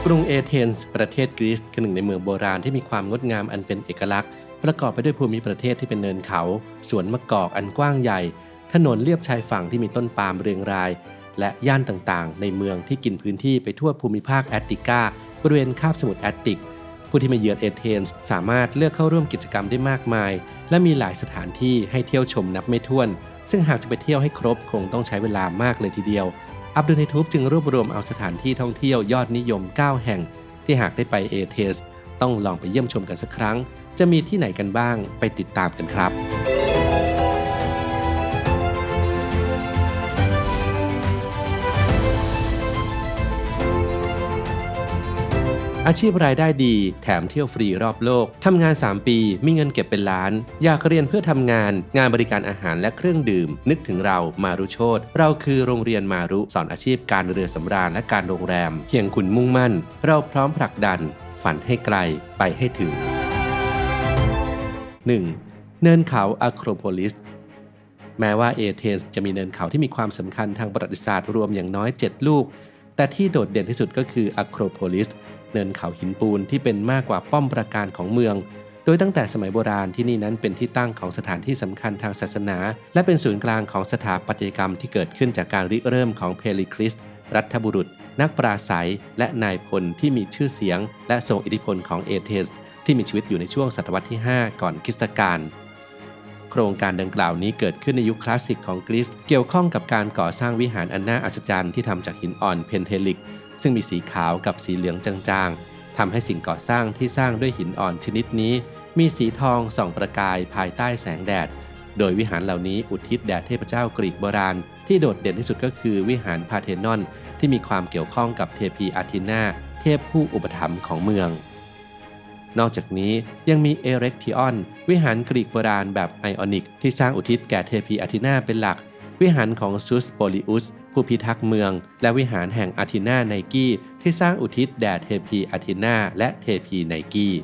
กรุงเอเธนส์ประเทศกรีซคือหนึ่งในเมืองโบราณที่มีความงดงามอันเป็นเอกลักษณ์ประกอบไปด้วยภูมิประเทศที่เป็นเนินเขาสวนมะกอกอันกว้างใหญ่ถนนเลียบชายฝั่งที่มีต้นปาล์มเรียงรายและย่านต่างๆในเมืองที่กินพื้นที่ไปทั่วภูมิภาคแอตติกาบริเวณคาบสมุทรแอตติกผู้ที่มาเยือนเอเธนส์สามารถเลือกเข้าร่วมกิจกรรมได้มากมายและมีหลายสถานที่ให้เที่ยวชมนับไม่ถ้วนซึ่งหากจะไปเที่ยวให้ครบคงต้องใช้เวลามากเลยทีเดียวอับดุลไฮทูบจึงรวบรวมเอาสถานที่ท่องเที่ยวยอดนิยม9แห่งที่หากได้ไปเอเธนส์ต้องลองไปเยี่ยมชมกันสักครั้งจะมีที่ไหนกันบ้างไปติดตามกันครับอาชีพรายได้ดีแถมเที่ยวฟรีรอบโลกทำงาน3ปีมีเงินเก็บเป็นล้านอยากเรียนเพื่อทำงานบริการอาหารและเครื่องดื่มนึกถึงเรามารุโชติเราคือโรงเรียนมารุสอนอาชีพการเรือสำราญและการโรงแรมเพียงคุณมุ่งมั่นเราพร้อมผลักดันฝันให้ไกลไปให้ถึง 1. เนินเขาอะโครโพลิสแม้ว่าเอเธนส์จะมีเนินเขาที่มีความสำคัญทางประวัติศาสตร์รวมอย่างน้อย7ลูกแต่ที่โดดเด่นที่สุดก็คืออะโครโพลิสเนินเขาหินปูนที่เป็นมากกว่าป้อมปราการของเมืองโดยตั้งแต่สมัยโบราณที่นี่นั้นเป็นที่ตั้งของสถานที่สำคัญทางศาสนาและเป็นศูนย์กลางของสถาปัตยกรรมที่เกิดขึ้นจากการริเริ่มของเพลิคลิสรัฐบุรุษนักปราศัยและนายพลที่มีชื่อเสียงและทรงอิทธิพลของเอเธนส์ที่มีชีวิตอยู่ในช่วงศตวรรษที่5ก่อนคริสตกาลโครงการดังกล่าวนี้เกิดขึ้นในยุคคลาสสิกของกรีซเกี่ยวข้องกับการก่อสร้างวิหารอันน่าอัศจรรย์ที่ทำจากหินอ่อนเพนเทลิกซึ่งมีสีขาวกับสีเหลืองจางๆทำให้สิ่งก่อสร้างที่สร้างด้วยหินอ่อนชนิดนี้มีสีทองส่องประกายภายใต้แสงแดดโดยวิหารเหล่านี้อุทิศแด่เทพเจ้ากรีกโบราณที่โดดเด่นที่สุดก็คือวิหารพาร์เธนอนที่มีความเกี่ยวข้องกับเทพีอาธีนาเทพผู้อุปถัมภ์ของเมืองนอกจากนี้ยังมีเอเร็กทิออนวิหารกรีกโบราณแบบไอออนิกที่สร้างอุทิศแก่เทพีอาธีนาเป็นหลักวิหารของซุสโปลิอุสผู้พิทักษ์เมืองและวิหารแห่งอาธีนาไนกี้ที่สร้างอุทิศแด่เทพีอาธีนาและเทพีไนกี้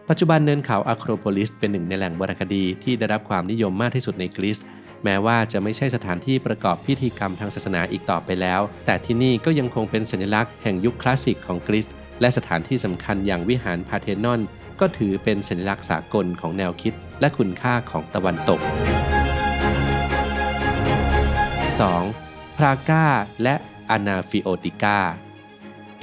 ปัจจุบันเนินเขาอะโครโพลิสเป็นหนึ่งในแหล่งโบราณคดีที่ได้รับความนิยมมากที่สุดในกรีซแม้ว่าจะไม่ใช่สถานที่ประกอบพิธีกรรมทางศาสนาอีกต่อไปแล้วแต่ที่นี่ก็ยังคงเป็นสัญลักษณ์แห่งยุคคลาสสิกของกรีซและสถานที่สำคัญอย่างวิหารพาร์เธนอนก็ถือเป็นสัญลักษณ์สากลของแนวคิดและคุณค่าของตะวันตก 2. พราก้าและอานาฟิโอติกา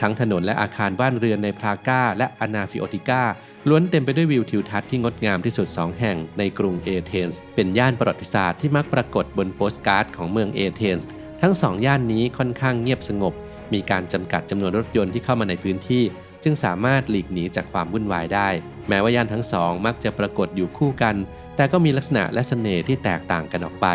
ทั้งถนนและอาคารบ้านเรือนในพราก้าและอานาฟิโอติกาล้วนเต็มไปด้วยวิวทิวทัศน์ที่งดงามที่สุด2แห่งในกรุงเอเธนส์เป็นย่านประวัติศาสตร์ที่มักปรากฏบนโปสการ์ดของเมืองเอเธนส์ทั้ง2ย่านนี้ค่อนข้างเงียบสงบมีการจำกัดจำนวนรถยนต์ที่เข้ามาในพื้นที่จึงสามารถหลีกหนีจากความวุ่นวายได้แม้ว่าย่านทั้งสองมักจะปรากฏอยู่คู่กันแต่ก็มีลักษณะและเสน่ห์ที่แตกต่างกันออกไป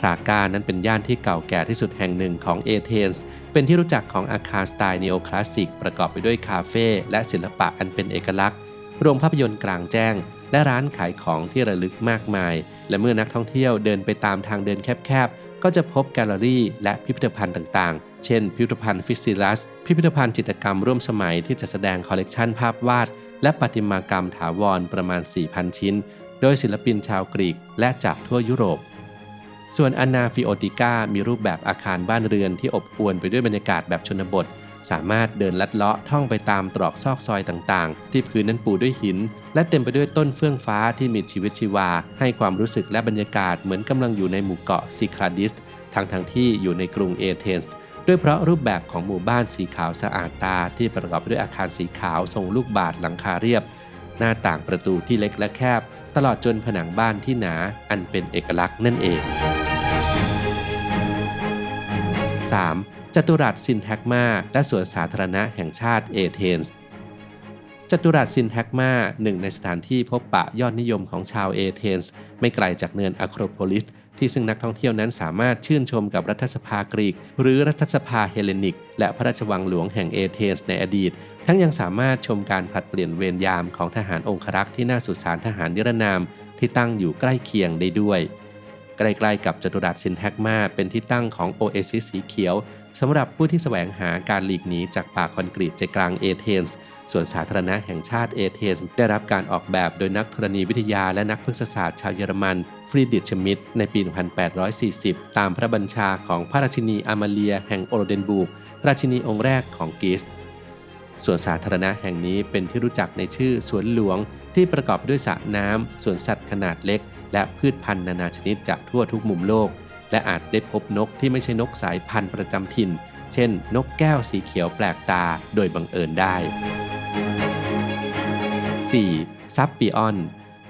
พราก้านั้นเป็นย่านที่เก่าแก่ที่สุดแห่งหนึ่งของเอเธนส์เป็นที่รู้จักของอาคารสไตล์นีโอคลาสสิกประกอบไปด้วยคาเฟ่และศิลปะอันเป็นเอกลักษณ์โรงภาพยนตร์กลางแจ้งและร้านขายของที่ระลึกมากมายและเมื่อนักท่องเที่ยวเดินไปตามทางเดินแคบๆก็จะพบแกลเลอรี่และพิพิธภัณฑ์ต่างๆเช่นพิพิธภัณฑ์ฟิสซิลัสพิพิธภัณฑ์จิตรกรรมร่วมสมัยที่จะแสดงคอลเลกชันภาพวาดและประติมากรรมถาวรประมาณ 4,000 ชิ้นโดยศิลปินชาวกรีกและจากทั่วยุโรปส่วนอานาฟิโอติกามีรูปแบบอาคารบ้านเรือนที่อบอวลไปด้วยบรรยากาศแบบชนบทสามารถเดินลัดเลาะท่องไปตามตรอกซอกซอยต่างๆที่พื้นนั้นปูด้วยหินและเต็มไปด้วยต้นเฟื่องฟ้าที่มีชีวิตชีวาให้ความรู้สึกและบรรยากาศเหมือนกำลังอยู่ในหมู่เกาะซิคลาดิสทั้งที่อยู่ในกรุงเอเธนส์ด้วยเพราะรูปแบบของหมู่บ้านสีขาวสะอาดตาที่ประกอบไปด้วยอาคารสีขาวทรงลูกบาศก์หลังคาเรียบหน้าต่างประตูที่เล็กและแคบตลอดจนผนังบ้านที่หนาอันเป็นเอกลักษณ์นั่นเอง 3. จัตุรัสซินแทกมาและสวนสาธารณะแห่งชาติเอเธนส์จัตุรัสซินแทกมาหนึ่งในสถานที่พบปะยอดนิยมของชาวเอเธนส์ไม่ไกลจากเนินอะโครโพลิสที่ซึ่งนักท่องเที่ยวนั้นสามารถชื่นชมกับรัฐสภากรีกหรือรัฐสภาเฮเลนิกและพระราชวังหลวงแห่งเอเธนส์ในอดีตทั้งยังสามารถชมการผลัดเปลี่ยนเวรยามของทหารองครักษ์ที่หน้าสุสานทหารนิรนามที่ตั้งอยู่ใกล้เคียงได้ด้วยใกล้ๆกับจัตุรัสซินแทกมาเป็นที่ตั้งของโอเอซิสสีเขียวสำหรับผู้ที่แสวงหาการหลีกหนีจากป่าคอนกรีตใจกลางเอเธนส์ส่วนสาธารณะแห่งชาติเอเธนส์ได้รับการออกแบบโดยนักธรณีวิทยาและนักพฤกษศาสตร์ชาวเยอรมันฟรีดริช ชมิดในปี 1840 ตามพระบัญชาของพระราชินีอามาเลียแห่งโอโรเดนบูร์กราชินีองค์แรกของกรีซ สวนสาธารณะแห่งนี้เป็นที่รู้จักในชื่อสวนหลวงที่ประกอบด้วยสระน้ำสวนสัตว์ขนาดเล็กและพืชพันธุ์นานาชนิดจากทั่วทุกมุมโลกและอาจได้พบนกที่ไม่ใช่นกสายพันธุ์ประจำถิ่นเช่นนกแก้วสีเขียวแปลกตาโดยบังเอิญได้ 4. ซับปิออน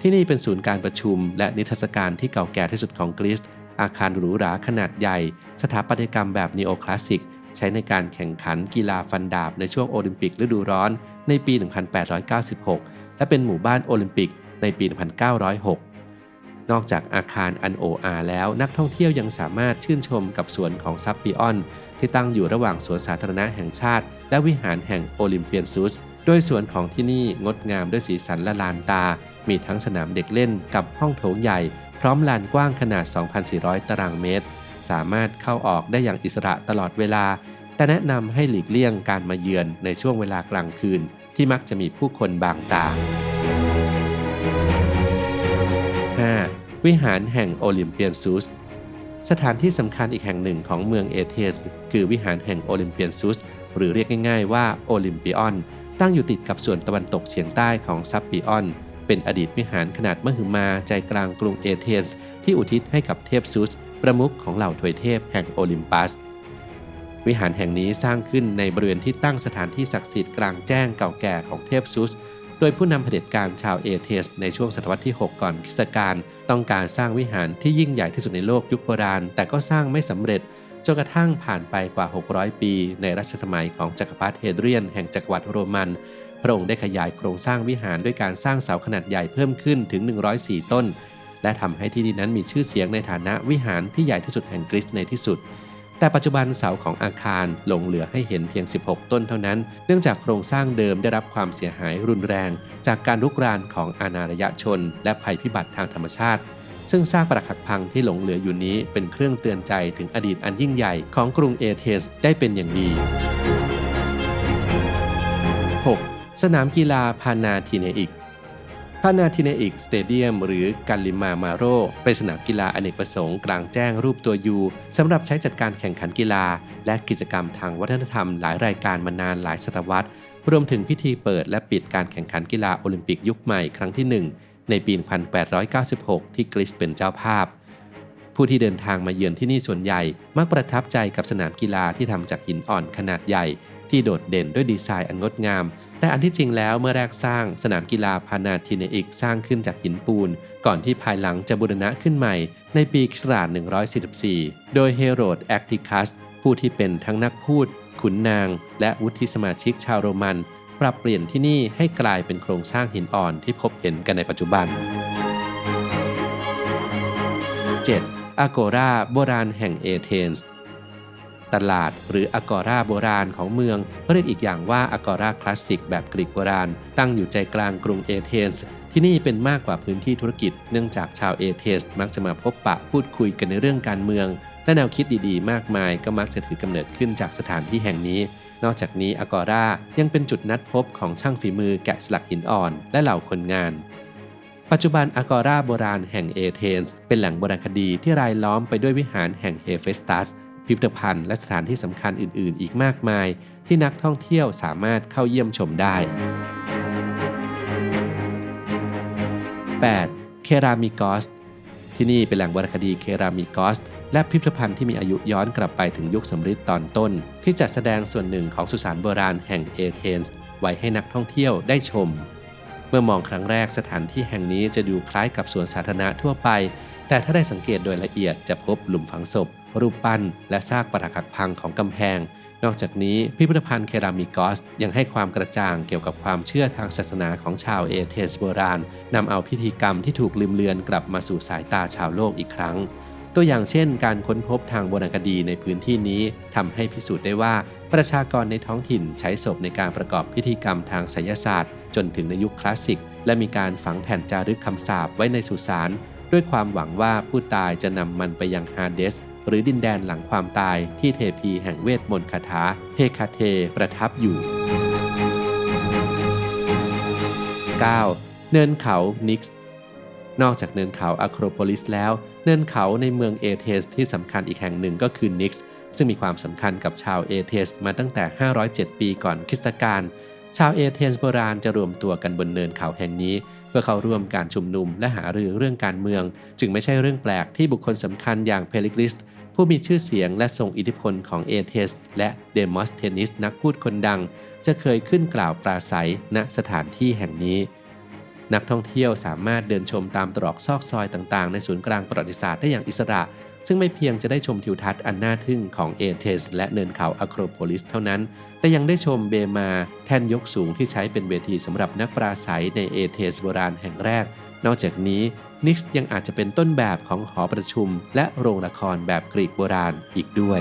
ที่นี่เป็นศูนย์การประชุมและนิทรรศการที่เก่าแก่ที่สุดของกรีซอาคารหรูหราขนาดใหญ่สถาปัตยกรรมแบบนีโอคลาสสิกใช้ในการแข่งขันกีฬาฟันดาบในช่วงโอลิมปิกฤดูร้อนในปี 1896 และเป็นหมู่บ้านโอลิมปิกในปี 1906 นอกจากอาคารอันโออาแล้วนักท่องเที่ยวยังสามารถชื่นชมกับสวนของซับปิออนที่ตั้งอยู่ระหว่างสวนสาธารณะแห่งชาติและวิหารแห่งโอลิมเปียนซุสโดยสวนของที่นี่งดงามด้วยสีสันละลานตามีทั้งสนามเด็กเล่นกับห้องโถงใหญ่พร้อมลานกว้างขนาด 2,400 ตารางเมตรสามารถเข้าออกได้อย่างอิสระตลอดเวลาแต่แนะนำให้หลีกเลี่ยงการมาเยือนในช่วงเวลากลางคืนที่มักจะมีผู้คนบางตา 5. วิหารแห่งโอลิมเปียนซุสสถานที่สำคัญอีกแห่งหนึ่งของเมืองเอเธนส์คือวิหารแห่งโอลิมเปียนซุสหรือเรียกง่ายๆว่าโอลิมปิออนตั้งอยู่ติดกับส่วนตะวันตกเฉียงใต้ของซับปิออนเป็นอดีตวิหารขนาดมหึมาใจกลางกรุงเอเธนส์ที่อุทิศให้กับเทพซุสประมุขของเหล่าทวยเทพแห่งโอลิมปัสวิหารแห่งนี้สร้างขึ้นในบริเวณที่ตั้งสถานที่ศักดิ์สิทธิ์กลางแจ้งเก่าแก่ของเทพซุสโดยผู้นำเผด็จการชาวเอเธนส์ในช่วงศตวรรษที่ 6 ก่อนคริสตกาลต้องการสร้างวิหารที่ยิ่งใหญ่ที่สุดในโลกยุคโบราณแต่ก็สร้างไม่สำเร็จจนกระทั่งผ่านไปกว่า600ปีในรัชสมัยของจักรพรรดิเฮเดรียนแห่งจักรวรรดิโรมันพระองค์ได้ขยายโครงสร้างวิหารด้วยการสร้างเสาขนาดใหญ่เพิ่มขึ้นถึง104ต้นและทำให้ที่นี่นั้นมีชื่อเสียงในฐานะวิหารที่ใหญ่ที่สุดแห่งกรีซในที่สุดแต่ปัจจุบันเสาของอาคารหลงเหลือให้เห็นเพียง16ต้นเท่านั้นเนื่องจากโครงสร้างเดิมได้รับความเสียหายรุนแรงจากการรุกรานของอาณาระยะชนและภัยพิบัติทางธรรมชาติซึ่งซากปรักหักพังที่หลงเหลืออยู่นี้เป็นเครื่องเตือนใจถึงอดีตอันยิ่งใหญ่ของกรุงเอเธนส์ได้เป็นอย่างดี 6. สนามกีฬาพานาธิเนอิกสเตเดียมหรือกัลลิมามาโรเป็นสนามกีฬาอเนกประสงค์กลางแจ้งรูปตัวยูสำหรับใช้จัดการแข่งขันกีฬาและกิจกรรมทางวัฒนธรรมหลายรายการมานานหลายศตวรรษรวมถึงพิธีเปิดและปิดการแข่งขันกีฬาโอลิมปิกยุคใหม่ครั้งที่ 1ในปี 1896 ที่กรีซเป็นเจ้าภาพผู้ที่เดินทางมาเยือนที่นี่ส่วนใหญ่มักประทับใจกับสนามกีฬาที่ทำจากหินอ่อนขนาดใหญ่ที่โดดเด่นด้วยดีไซน์อันงดงามแต่อันที่จริงแล้วเมื่อแรกสร้างสนามกีฬาพานาธิเนอิกสร้างขึ้นจากหินปูนก่อนที่ภายหลังจะบูรณะขึ้นใหม่ในปีค.ศ. 144โดยเฮโรดแอคติคัสผู้ที่เป็นทั้งนักพูดขุนนางและวุฒิสมาชิกชาวโรมันปรับเปลี่ยนที่นี่ให้กลายเป็นโครงสร้างหินอ่อนที่พบเห็นกันในปัจจุบัน 7. อาโกราโบราณแห่งเอเธนส์ตลาดหรืออากอราโบราณของเมืองเรียกอีกอย่างว่าอากอราคลาสสิกแบบกรีกโบราณตั้งอยู่ใจกลางกรุงเอเธนส์ที่นี่เป็นมากกว่าพื้นที่ธุรกิจเนื่องจากชาวเอเธนส์มักจะมาพบปะพูดคุยกันในเรื่องการเมืองและแนวคิดดีๆมากมายก็มักจะถือกำเนิดขึ้นจากสถานที่แห่งนี้นอกจากนี้อากอรายังเป็นจุดนัดพบของช่างฝีมือแกะสลักหินอ่อนและเหล่าคนงานปัจจุบันอากอราโบราณแห่งเอเธนส์เป็นแหล่งโบราณคดีที่รายล้อมไปด้วยวิหารแห่งเฮเฟสตัสพิพิธภัณฑ์และสถานที่สำคัญอื่นๆอีกมากมายที่นักท่องเที่ยวสามารถเข้าเยี่ยมชมได้ 8. เครามิกอสที่นี่เป็นแหล่งโบราณคดีเครามิกอสและพิพิธภัณฑ์ที่มีอายุย้อนกลับไปถึงยุคสำริดตอนต้นที่จัดแสดงส่วนหนึ่งของสุสานโบราณแห่งเอเธนส์ไว้ให้นักท่องเที่ยวได้ชมเมื่อมองครั้งแรกสถานที่แห่งนี้จะดูคล้ายกับสวนสาธารณะทั่วไปแต่ถ้าได้สังเกตโดยละเอียดจะพบหลุมฝังศพรูปปั้นและซากปรักหักพังของกำแพงนอกจากนี้พิพิธภัณฑ์เครามิกอสยังให้ความกระจ่างเกี่ยวกับความเชื่อทางศาสนาของชาวเอเธนส์โบราณนำเอาพิธีกรรมที่ถูกลืมเลือนกลับมาสู่สายตาชาวโลกอีกครั้งตัวอย่างเช่นการค้นพบทางโบราณคดีในพื้นที่นี้ทำให้พิสูจน์ได้ว่าประชากรในท้องถิ่นใช้ศพในการประกอบพิธีกรรมทางไสยศาสตร์จนถึงในยุคคลาสสิกและมีการฝังแผ่นจารึกคำสาปไว้ในสุสานด้วยความหวังว่าผู้ตายจะนำมันไปยังฮาเดสหรือดินแดนหลังความตายที่เทพีแห่งเวทมนต์คาถาเฮคาเทประทับอยู่ 9. เนินเขานิกส์นอกจากเนินเขาอะโครโพลิสแล้วเนินเขาในเมืองเอเธนส์ที่สำคัญอีกแห่งหนึ่งก็คือนิกส์ซึ่งมีความสำคัญกับชาวเอเธนส์มาตั้งแต่507ปีก่อนคริสตกาล ชาวเอเธนส์โบราณจะรวมตัวกันบนเนินเขาแห่งนี้เพื่อเข้าร่วมการชุมนุมและหารือเรื่องการเมืองจึงไม่ใช่เรื่องแปลกที่บุคคลสำคัญอย่างเพลิกลิสผู้มีชื่อเสียงและทรงอิทธิพลของเอเธนส์และเดโมสเธนิสนักพูดคนดังจะเคยขึ้นกล่าวปราศัยณสถานที่แห่งนี้นักท่องเที่ยวสามารถเดินชมตามตรอกซอกซอยต่างๆในศูนย์กลางประวัติศาสตร์ได้อย่างอิสระซึ่งไม่เพียงจะได้ชมทิวทัศน์อันน่าทึ่งของเอเธนส์และเนินเขาอะโครโพลิสเท่านั้นแต่ยังได้ชมเบมาแท่นยกสูงที่ใช้เป็นเวทีสำหรับนักปราศัยในเอเธนส์โบราณแห่งแรกนอกจากนี้นิกส์ยังอาจจะเป็นต้นแบบของหอประชุมและโรงละครแบบกรีกโบราณอีกด้วย